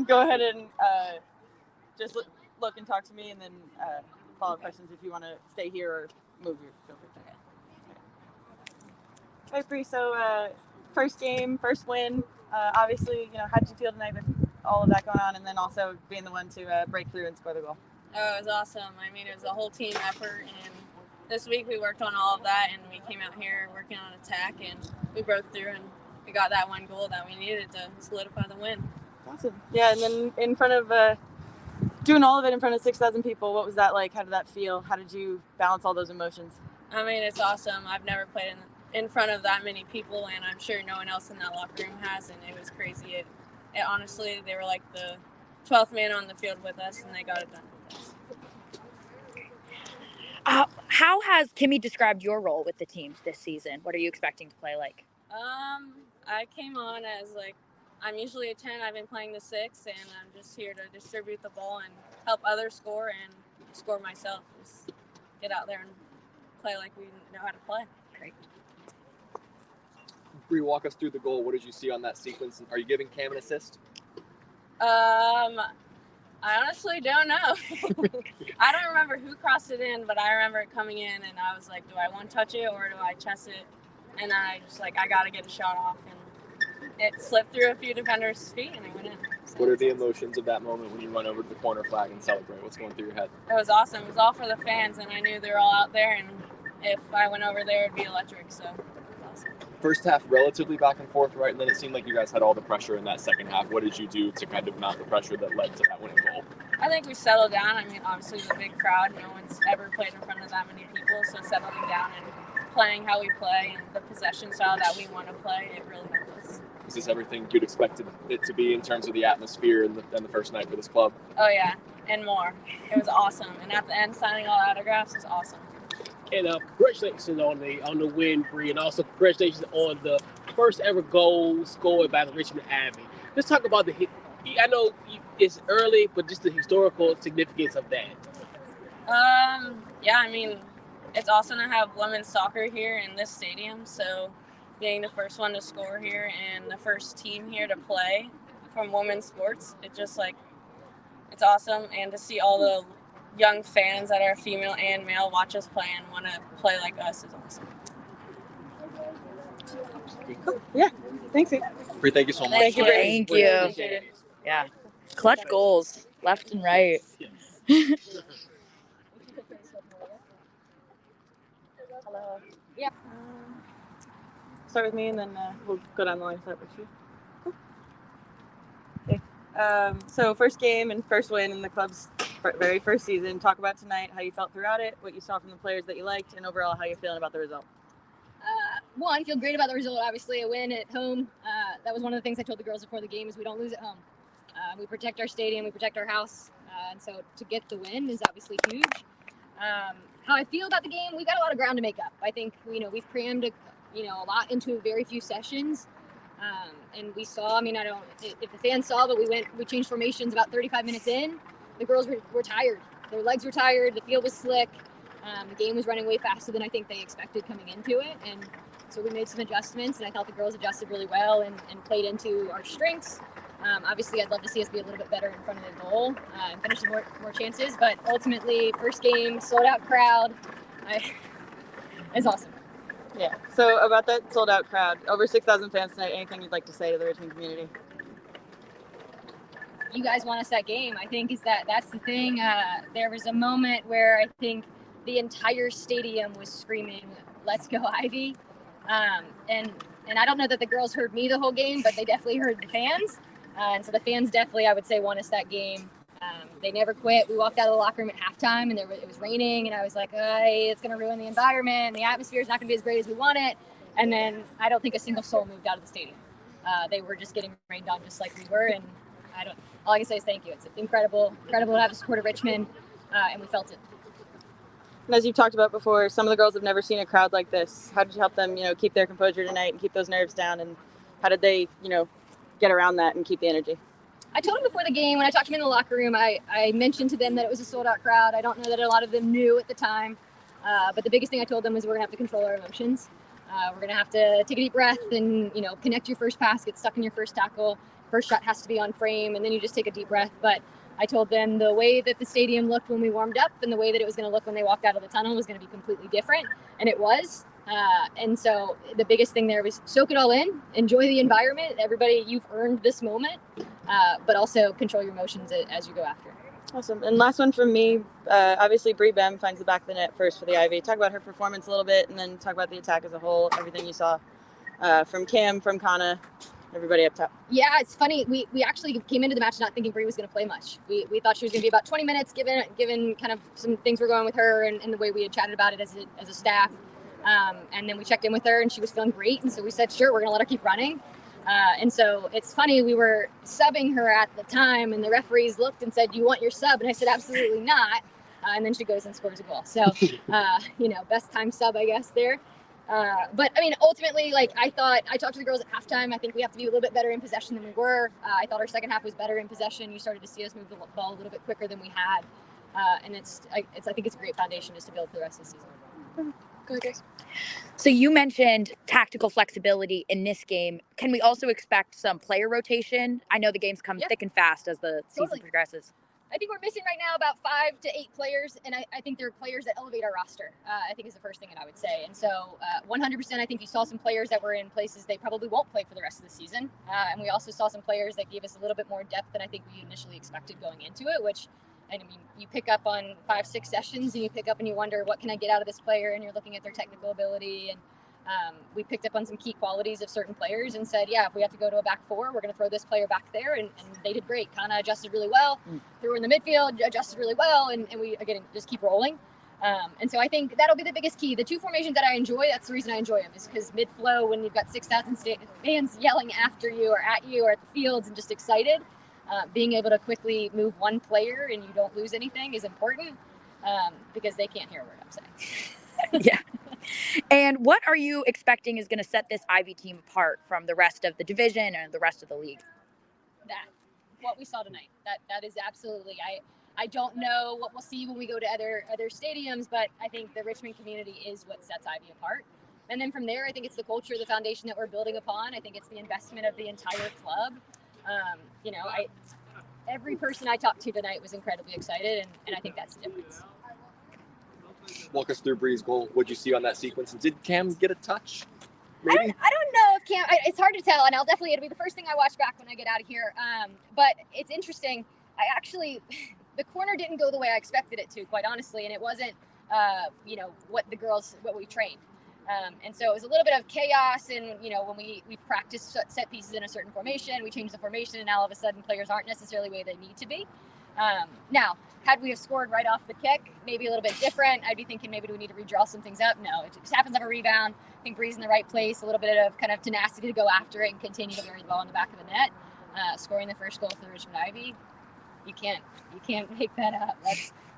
Go ahead and just look and talk to me, and then follow-up questions if you want to stay here or move. Feel free to. All right, Bree. So first game, first win. Obviously, how did you feel tonight with all of that going on, and then also being the one to break through and score the goal? Oh, it was awesome. I mean, it was a whole team effort, and this week we worked on all of that, and we came out here working on attack, and we broke through, and we got that one goal that we needed to solidify the win. Awesome. Yeah, and then in front of doing all of it in front of 6,000 people, what was that like? How did that feel? How did you balance all those emotions? I mean, it's awesome. I've never played in front of that many people, and I'm sure no one else in that locker room has, and it was crazy. It honestly, they were like the 12th man on the field with us, and they got it done with us. How has Kimmy described your role with the team this season? What are you expecting to play like? I came on as I'm usually a 10. I've been playing the 6, and I'm just here to distribute the ball and help others score and score myself. Just get out there and play like we know how to play. Great. Bree, walk us through the goal. What did you see on that sequence? Are you giving Cam an assist? I honestly don't know. I don't remember who crossed it in, but I remember it coming in, and I was like, do I want to touch it or do I chest it? And then I just I got to get a shot off, and it slipped through a few defenders' feet, and it went in. So what are the emotions of that moment when you run over to the corner flag and celebrate? What's going through your head? It was awesome. It was all for the fans, and I knew they were all out there, and if I went over there, it'd be electric, so it was awesome. First half, relatively back and forth, right? And then it seemed like you guys had all the pressure in that second half. What did you do to kind of mount the pressure that led to that winning goal? I think we settled down. I mean, obviously it was a big crowd. No one's ever played in front of that many people, so settling down and playing how we play and the possession style that we want to play, it really helped us. Is this everything you'd expected it to be in terms of the atmosphere and the first night for this club? Oh, yeah, and more. It was awesome. And at the end, signing all autographs was awesome. And congratulations on the win, Bree, and also congratulations on the first ever goal scored by the Richmond Ivies. Let's talk about I know it's early, but just the historical significance of that. Yeah, I mean, it's awesome to have women's soccer here in this stadium. So being the first one to score here and the first team here to play from women's sports, it's awesome. And to see all the young fans that are female and male watch us play and want to play like us is awesome. Cool. Yeah, thanks. Bree, thank you so much. Thank you. Thank you. Yeah, clutch goals left and right. Hello. Yeah. Start with me, and then we'll go down the line. Start with you. Cool. Okay. So first game and first win in the club's very first season. Talk about tonight, how you felt throughout it, what you saw from the players that you liked, and overall how you're feeling about the result. One, I feel great about the result. Obviously, a win at home. That was one of the things I told the girls before the game is we don't lose at home. We protect our stadium, we protect our house, and so to get the win is obviously huge. How I feel about the game, we got a lot of ground to make up. I think we've crammed a lot into very few sessions, and we saw. I mean, if the fans saw, but we changed formations about 35 minutes in. The girls were tired. Their legs were tired. The field was slick. The game was running way faster than I think they expected coming into it, and so we made some adjustments, and I thought the girls adjusted really well and played into our strengths. Obviously, I'd love to see us be a little bit better in front of the goal and finish some more chances, but ultimately, first game, sold-out crowd, it's awesome. Yeah, so about that sold-out crowd, over 6,000 fans tonight, anything you'd like to say to the Richmond community? You guys won us that game. I think that's the thing. There was a moment where I think the entire stadium was screaming, "Let's go, Ivy!" And I don't know that the girls heard me the whole game, but they definitely heard the fans. And so the fans definitely, I would say, won us that game. They never quit. We walked out of the locker room at halftime, and it was raining, and I was like, hey, it's going to ruin the environment. The atmosphere is not going to be as great as we want it. And then I don't think a single soul moved out of the stadium. They were just getting rained on just like we were, and all I can say is thank you. It's incredible to have the support of Richmond, and we felt it. And as you've talked about before, some of the girls have never seen a crowd like this. How did you help them, keep their composure tonight and keep those nerves down? And how did they, get around that and keep the energy? I told them before the game, when I talked to them in the locker room, I mentioned to them that it was a sold-out crowd. I don't know that a lot of them knew at the time, but the biggest thing I told them was we're going to have to control our emotions. We're going to have to take a deep breath and, connect your first pass, get stuck in your first tackle. first shot has to be on frame, and then you just take a deep breath. But I told them the way that the stadium looked when we warmed up and the way that it was going to look when they walked out of the tunnel was going to be completely different, and it was. And so the biggest thing there was soak it all in, enjoy the environment. Everybody, you've earned this moment, but also control your emotions as you go after. Awesome. And last one from me, obviously Brie Bem finds the back of the net first for the Ivy. Talk about her performance a little bit, and then talk about the attack as a whole, everything you saw from Cam, from Kana, everybody up top. Yeah, it's funny. We actually came into the match not thinking Brie was going to play much. We thought she was going to be about 20 minutes, given kind of some things were going with her and the way we had chatted about it as a staff. And then we checked in with her, and she was feeling great. And so we said, sure, we're going to let her keep running. And so it's funny, we were subbing her at the time, and the referees looked and said, do you want your sub? And I said, absolutely not. And then she goes and scores a goal. So, best time sub, I guess, there. But I mean, ultimately, like I talked to the girls at halftime. I think we have to be a little bit better in possession than we were. I thought our second half was better in possession. You started to see us move the ball a little bit quicker than we had. And I think it's a great foundation just to build for the rest of the season. Go ahead, guys. So you mentioned tactical flexibility in this game. Can we also expect some player rotation? I know the games come thick and fast as the season progresses. I think we're missing right now about 5 to 8 players, and I think they're players that elevate our roster. I think is the first thing that I would say. And so 100%, I think you saw some players that were in places they probably won't play for the rest of the season. And we also saw some players that gave us a little bit more depth than I think we initially expected going into it, which, I mean, you pick up on 5-6 sessions, and you pick up and you wonder, what can I get out of this player? And you're looking at their technical ability. And we picked up on some key qualities of certain players and said, yeah, if we have to go to a back 4, we're going to throw this player back there. And they did great. Kana adjusted really well. Threw her in the midfield, adjusted really well. And we, again, just keep rolling. And so I think that'll be the biggest key. The 2 formations that I enjoy, that's the reason I enjoy them, is because mid-flow, when you've got 6,000 fans yelling after you or at the fields and just excited, being able to quickly move one player and you don't lose anything is important, because they can't hear a word I'm saying. Yeah. And what are you expecting is going to set this Ivy team apart from the rest of the division and the rest of the league? That, what we saw tonight, that is absolutely, I don't know what we'll see when we go to other stadiums, but I think the Richmond community is what sets Ivy apart. And then from there, I think it's the culture, the foundation that we're building upon. I think it's the investment of the entire club. Every person I talked to tonight was incredibly excited, and I think that's the difference. Walk us through Brie's goal. What'd you see on that sequence? And did Cam get a touch? Maybe? I don't know if Cam. It's hard to tell, and it'll be the first thing I watch back when I get out of here. But it's interesting. The corner didn't go the way I expected it to, quite honestly, and it wasn't, what we trained. And so it was a little bit of chaos, and when we practiced set pieces in a certain formation, we changed the formation, and now all of a sudden players aren't necessarily the way they need to be. Now, had we have scored right off the kick, maybe a little bit different, I'd be thinking, maybe do we need to redraw some things up? No, it just happens to have a rebound. I think Bree's in the right place, a little bit of kind of tenacity to go after it and continue to bury the ball in the back of the net. Scoring the first goal for the Richmond Ivy, you can't make that up.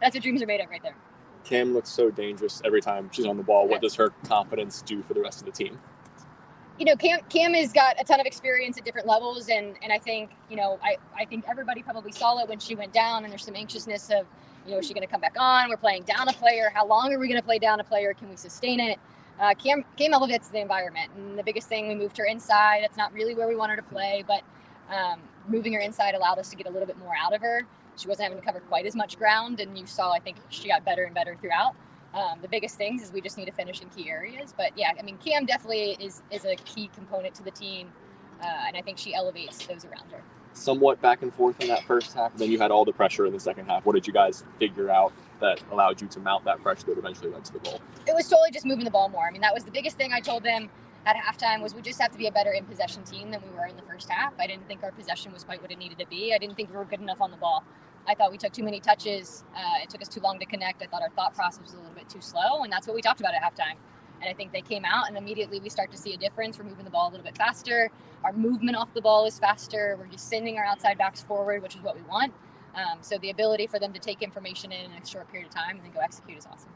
That's what dreams are made of right there. Cam looks so dangerous every time she's on the ball. What does her confidence do for the rest of the team? Cam has got a ton of experience at different levels, and I think, I think everybody probably saw it when she went down, and there's some anxiousness of, is she going to come back on? We're playing down a player. How long are we going to play down a player? Can we sustain it? Cam elevates the environment, and the biggest thing, we moved her inside. That's not really where we want her to play, but moving her inside allowed us to get a little bit more out of her. She wasn't having to cover quite as much ground, and you saw, I think, she got better and better throughout. The biggest things is we just need to finish in key areas. But yeah, I mean, Cam definitely is a key component to the team, and I think she elevates those around her. Somewhat back and forth in that first half, and then you had all the pressure in the second half. What did you guys figure out that allowed you to mount that pressure that eventually led to the goal? It was totally just moving the ball more. I mean, that was the biggest thing I told them at halftime, was we just have to be a better in possession team than we were in the first half. I didn't think our possession was quite what it needed to be. I didn't think we were good enough on the ball. I thought we took too many touches. It took us too long to connect. I thought our thought process was a little bit too slow, and that's what we talked about at halftime. And I think they came out, and immediately we start to see a difference. We're moving the ball a little bit faster. Our movement off the ball is faster. We're just sending our outside backs forward, which is what we want. So the ability for them to take information in a short period of time and then go execute is awesome.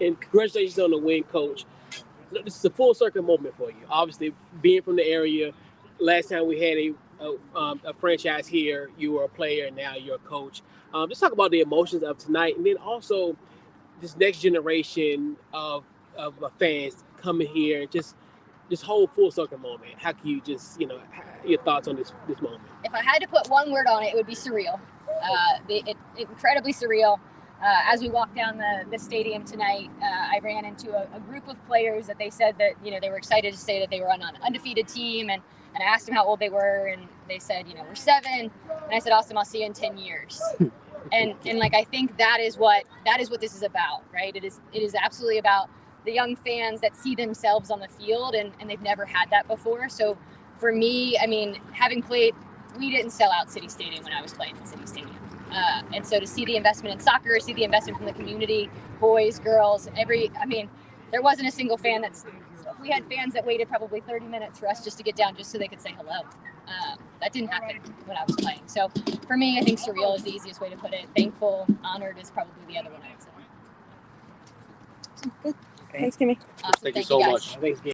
And congratulations on the win, Coach. This is a full circle moment for you. Obviously, being from the area, last time we had a franchise here, you were a player, and now you're a coach. Let's talk about the emotions of tonight, and then also this next generation of fans coming here and just this whole full circle moment. How can you just, your thoughts on this moment? If I had to put one word on it, it would be surreal. Incredibly surreal. As we walked down the stadium tonight, I ran into a group of players that they said that, they were excited to say that they were on an undefeated team. And I asked them how old they were, and they said, we're 7. And I said, awesome, I'll see you in 10 years. And like, I think that is what this is about, right? It is absolutely about the young fans that see themselves on the field, and they've never had that before. So for me, I mean, having played, we didn't sell out City Stadium when I was playing at City Stadium. And so to see the investment in soccer, see the investment from the community, boys, girls, there wasn't a single fan we had fans that waited probably 30 minutes for us just to get down just so they could say hello. That didn't happen when I was playing. So for me, I think surreal is the easiest way to put it. Thankful, honored is probably the other one I would say. Good. Thanks, Kimmy. Awesome. Thank you so guys. much. Thanks,